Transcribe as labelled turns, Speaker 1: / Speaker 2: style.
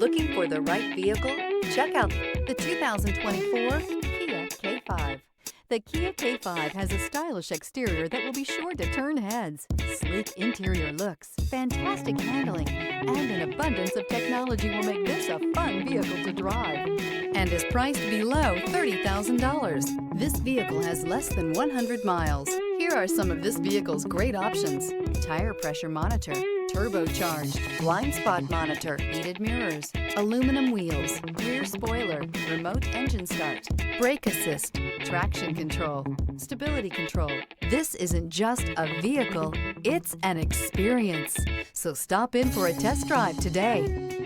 Speaker 1: Looking for the right vehicle? Check out the 2024 Kia K5. The Kia K5 has a stylish exterior that will be sure to turn heads, sleek interior looks, fantastic handling, and an abundance of technology will make this a fun vehicle to drive, and is priced below $30,000. This vehicle has less than 100 miles. Here are some of this vehicle's great options: tire pressure monitor, turbocharged, blind spot monitor, heated mirrors, aluminum wheels, rear spoiler, remote engine start, brake assist, traction control, stability control. This isn't just a vehicle, it's an experience. So stop in for a test drive today.